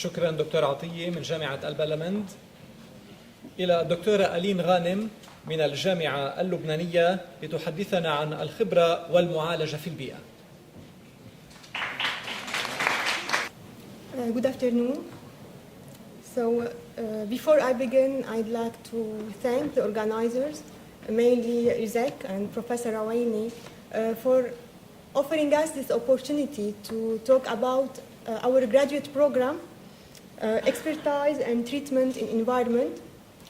شكرا دكتور عطية من جامعة البلمند. إلى الدكتورة ألين غانم من الجامعة اللبنانية لتحدثنا عن الخبرة والمعالجة في البيئة. Good afternoon. So before I begin, I'd like to thank the organizers, mainly USEK and Professor Awaini, for offering us this opportunity to talk about our graduate program, expertise and treatment in environment,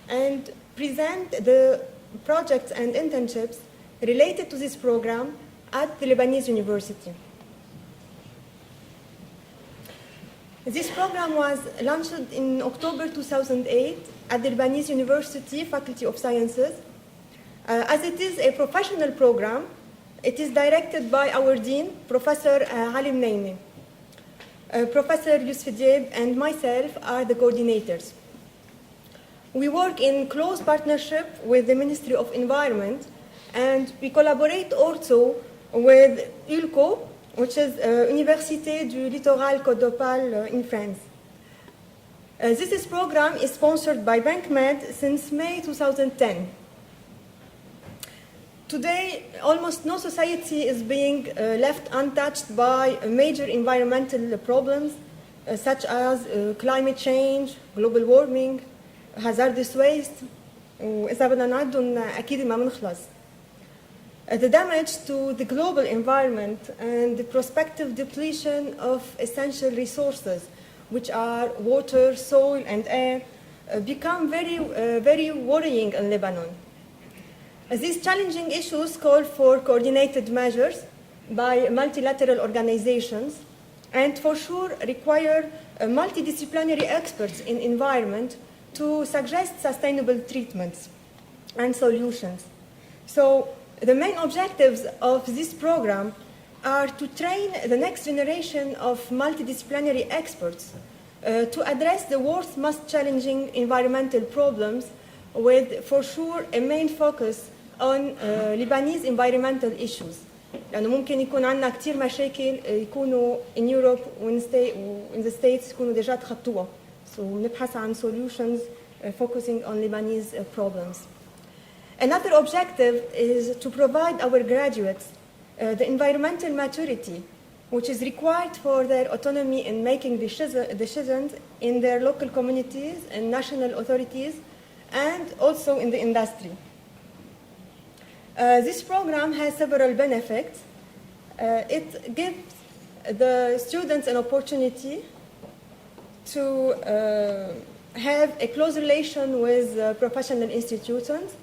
and present the projects and internships related to this program at the Lebanese University. This program was launched in October 2008 at the Lebanese University Faculty of Sciences. As it is a professional program, it is directed by our dean, Professor Aline Ghanem. Professor Yusuf Diab and myself are the coordinators. We work in close partnership with the Ministry of Environment, and we collaborate also with ULCO, which is Université du Littoral Côte d'Opale in France. This program is sponsored by BankMed since May 2010. Today, almost no society is being left untouched by major environmental problems such as climate change, global warming, hazardous waste, وإذا بدنا نعدهم أكيد ما بنخلص. The damage to the global environment and the prospective depletion of essential resources, which are water, soil, and air, become very worrying in Lebanon. These challenging issues call for coordinated measures by multilateral organizations and for sure require multidisciplinary experts in environment to suggest sustainable treatments and solutions. So the main objectives of this program are to train the next generation of multidisciplinary experts to address the world's most challenging environmental problems with, for sure, a main focus on Lebanese environmental issues. لأنه ممكن يكون عندنا كتير مشاكل يكونوا in Europe in the States يكونوا ديجا تخطوها. So نبحث عن solutions focusing on Lebanese problems. Another objective is to provide our graduates the environmental maturity which is required for their autonomy in making decisions in their local communities and national authorities and also in the industry. This program has several benefits. It gives the students an opportunity to have a close relation with professional institutions.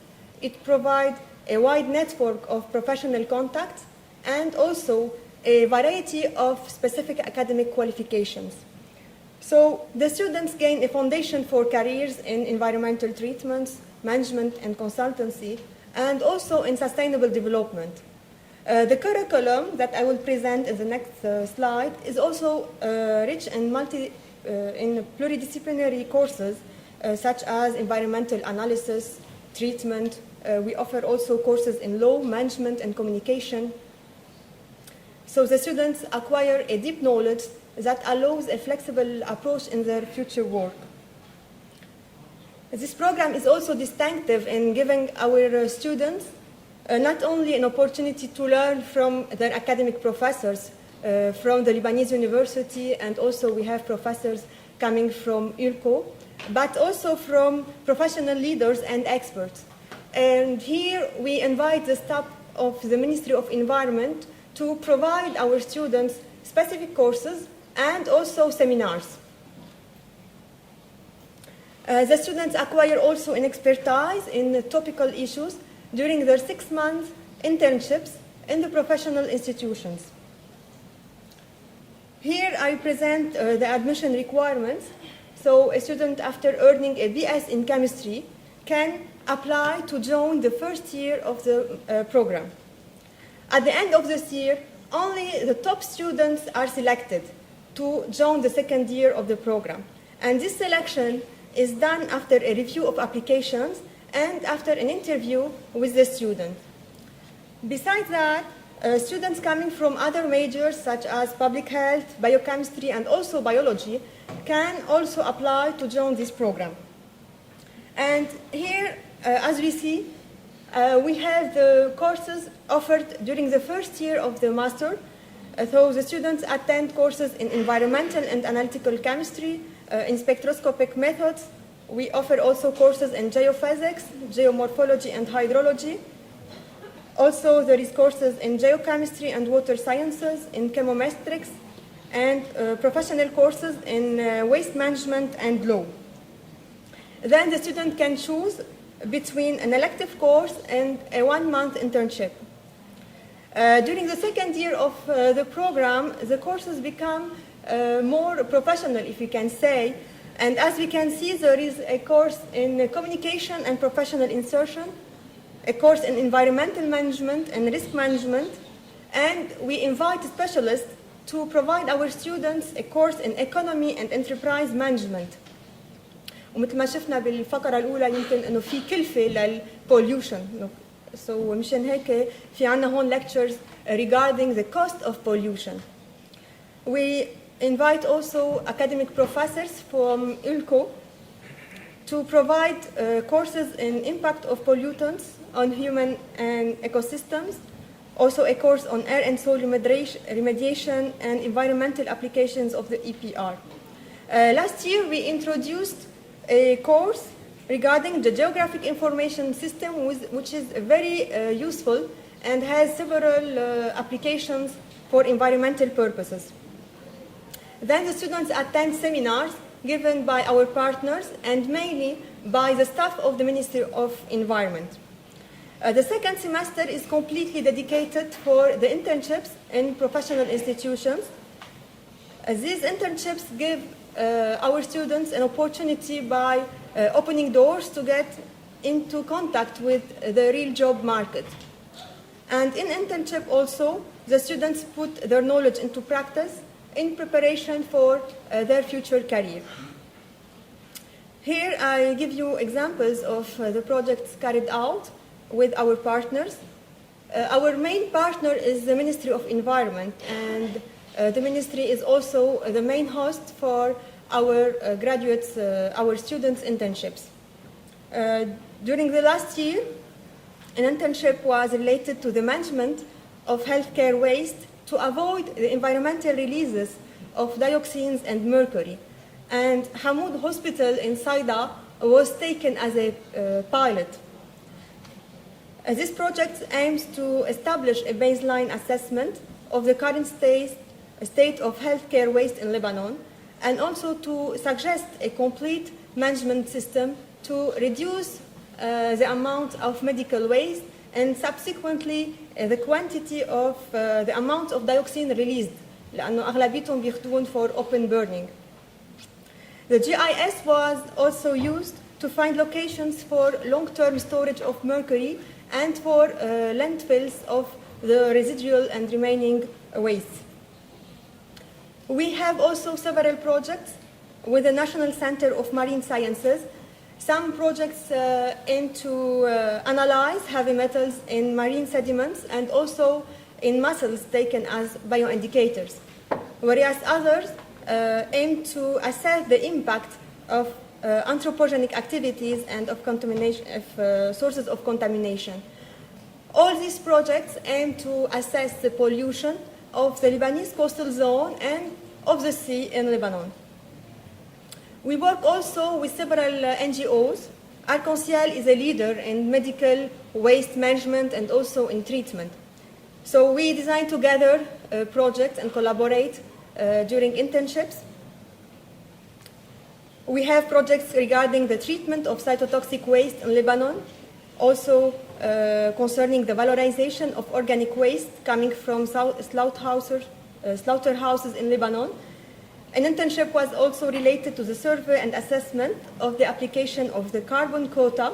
It provides a wide network of professional contacts and also a variety of specific academic qualifications. So the students gain a foundation for careers in environmental treatments, management and consultancy, and also in sustainable development. The curriculum that I will present in the next slide is also rich in pluridisciplinary courses such as environmental analysis, treatment. We offer also courses in law, management, and communication. So the students acquire a deep knowledge that allows a flexible approach in their future work. This program is also distinctive in giving our students not only an opportunity to learn from their academic professors from the Lebanese University, and also we have professors coming from ULCO, but also from professional leaders and experts. And here we invite the staff of the Ministry of Environment to provide our students specific courses and also seminars. The students acquire also an expertise in topical issues during their 6-month internships in the professional institutions. Here I present the admission requirements. So a student after earning a BS in chemistry can apply to join the first year of the program. At the end of this year, only the top students are selected to join the second year of the program. And this selection is done after a review of applications and after an interview with the student. Besides that, Students coming from other majors such as public health, biochemistry, and also biology can also apply to join this program. And here, as we see, we have the courses offered during the first year of the master. So the students attend courses in environmental and analytical chemistry, in spectroscopic methods. We offer also courses in geophysics, geomorphology, and hydrology. Also, there is courses in geochemistry and water sciences, in chemometrics, and professional courses in waste management and law. Then the student can choose between an elective course and a one-month internship. During the second year of the program, the courses become more professional, if you can say. And as we can see, there is a course in communication and professional insertion, a course in environmental management and risk management, and we invite specialists to provide our students a course in economy and enterprise management. ومثل ما شفنا بالفقرة الأولى يمكن إنه في كلفة للبوليوشن. So مشان هيك في عنا هون lectures regarding the cost of pollution. We invite also academic professors from ILCO to provide courses in impact of pollutants on human and ecosystems, also a course on air and soil remediation and environmental applications of the EPR. Last year we introduced a course regarding the geographic information system, which is very useful and has several applications for environmental purposes. Then the students attend seminars given by our partners and mainly by the staff of the Ministry of Environment. The second semester is completely dedicated for the internships in professional institutions. These internships give our students an opportunity by opening doors to get into contact with the real job market. And in internship also, the students put their knowledge into practice in preparation for their future career. Here I give you examples of the projects carried out with our partners. Our main partner is the Ministry of Environment, and the ministry is also the main host for our graduates, our students' internships. During the last year, an internship was related to the management of healthcare waste to avoid the environmental releases of dioxins and mercury. And Hamoud Hospital in Saida was taken as a pilot. This project aims to establish a baseline assessment of the current state of healthcare waste in Lebanon, and also to suggest a complete management system to reduce the amount of medical waste and subsequently the quantity of the amount of dioxin released, لأنه أغلبيتهم بياخدون for open burning. The GIS was also used to find locations for long-term storage of mercury and for landfills of the residual and remaining waste. We have also several projects with the National Center of Marine Sciences. Some projects aim to analyze heavy metals in marine sediments and also in mussels taken as bioindicators, whereas others aim to assess the impact of anthropogenic activities and of contamination, sources of contamination. All these projects aim to assess the pollution of the Lebanese coastal zone and of the sea in Lebanon. We work also with several NGOs. Arc-en-Ciel is a leader in medical waste management and also in treatment. So we design together projects and collaborate during internships. We have projects regarding the treatment of cytotoxic waste in Lebanon, also concerning the valorization of organic waste coming from slaughterhouses in Lebanon. An internship was also related to the survey and assessment of the application of the carbon quota,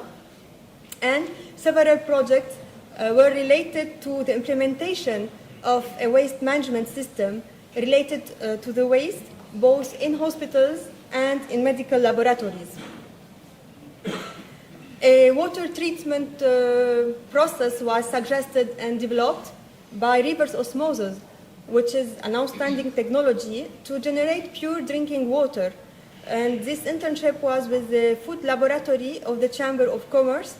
and several projects were related to the implementation of a waste management system related to the waste, both in hospitals and in medical laboratories. A water treatment process was suggested and developed by reverse osmosis, which is an outstanding technology to generate pure drinking water. And this internship was with the food laboratory of the Chamber of Commerce,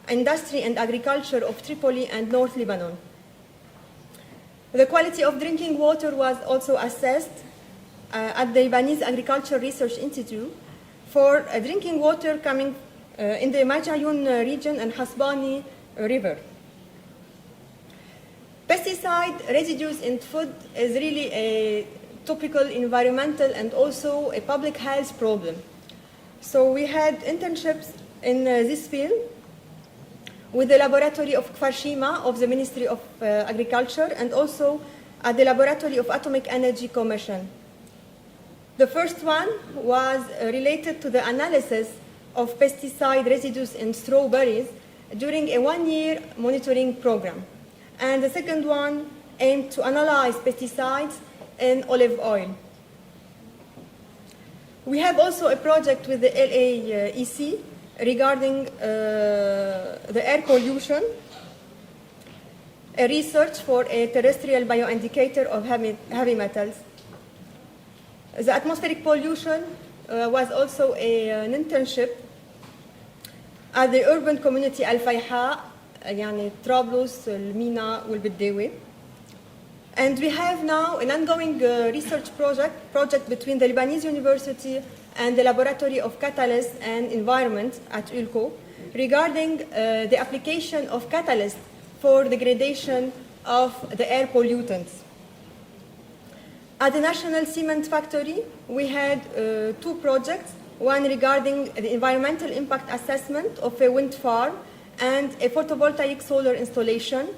Industry and Agriculture of Tripoli and North Lebanon. The quality of drinking water was also assessed at the Lebanese Agriculture Research Institute for drinking water coming in the Majayun region and Hasbani River. Pesticide residues in food is really a topical environmental and also a public health problem. So we had internships in this field with the laboratory of Kfarshima of the Ministry of Agriculture and also at the laboratory of Atomic Energy Commission. The first one was related to the analysis of pesticide residues in strawberries during a one-year monitoring program. And the second one aimed to analyze pesticides in olive oil. We have also a project with the LAEC regarding the air pollution, a research for a terrestrial bioindicator of heavy metals. The atmospheric pollution was also an internship at the urban community Al-Fayha, يعني طرابلس, المينا والبداوي. And we have now an ongoing research project between the Lebanese University and the Laboratory of Catalyst and Environment at ULCO regarding the application of catalyst for degradation of the air pollutants. At the National Cement Factory, we had two projects, one regarding the environmental impact assessment of a wind farm and a photovoltaic solar installation,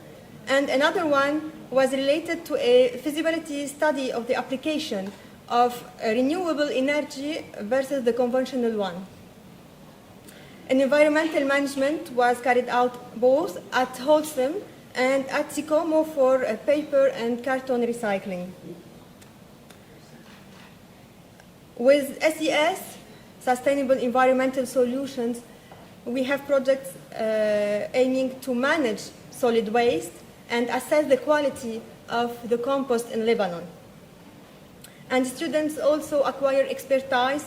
and another one was related to a feasibility study of the application of renewable energy versus the conventional one. An environmental management was carried out both at Wholesome and at Sicomo for paper and carton recycling. With SES, Sustainable Environmental Solutions, we have projects aiming to manage solid waste and assess the quality of the compost in Lebanon. And students also acquire expertise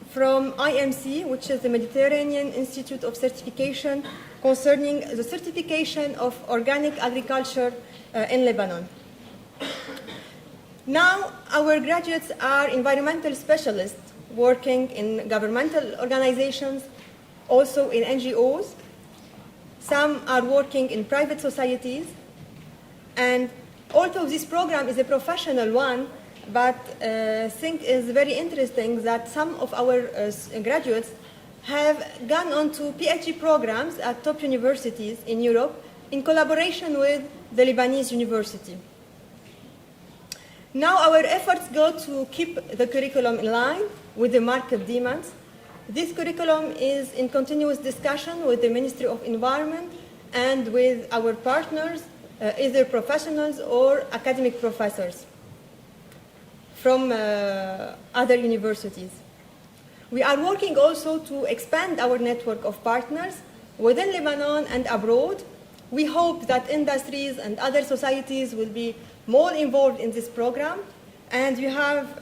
from IMC, which is the Mediterranean Institute of Certification, concerning the certification of organic agriculture in Lebanon. Now, our graduates are environmental specialists working in governmental organizations, also in NGOs. Some are working in private societies. And although this program is a professional one, but I think it's very interesting that some of our graduates have gone on to PhD programs at top universities in Europe in collaboration with the Lebanese University. Now our efforts go to keep the curriculum in line with the market demands. This curriculum is in continuous discussion with the Ministry of Environment and with our partners, either professionals or academic professors from other universities. We are working also to expand our network of partners within Lebanon and abroad. We hope that industries and other societies will be more involved in this program. And we have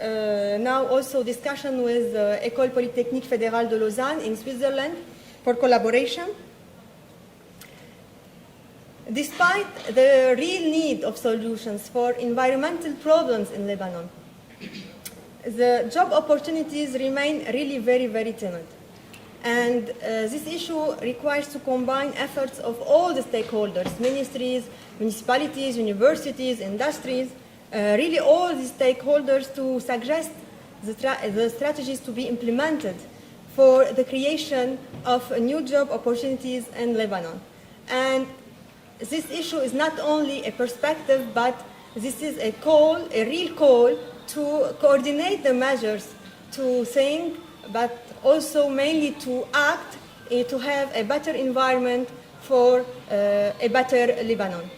now also discussion with École Polytechnique Fédérale de Lausanne in Switzerland for collaboration. Despite the real need of solutions for environmental problems in Lebanon, the job opportunities remain really very, very timid. And this issue requires to combine efforts of all the stakeholders, ministries, municipalities, universities, industries, really all the stakeholders to suggest the strategies to be implemented for the creation of new job opportunities in Lebanon. And this issue is not only a perspective, but this is a call, a real call to coordinate the measures to think, but also mainly to act to have a better environment for a better Lebanon.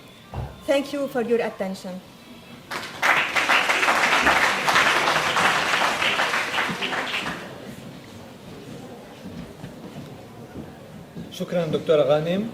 Thank you for your attention. شكرا دكتورة غانم.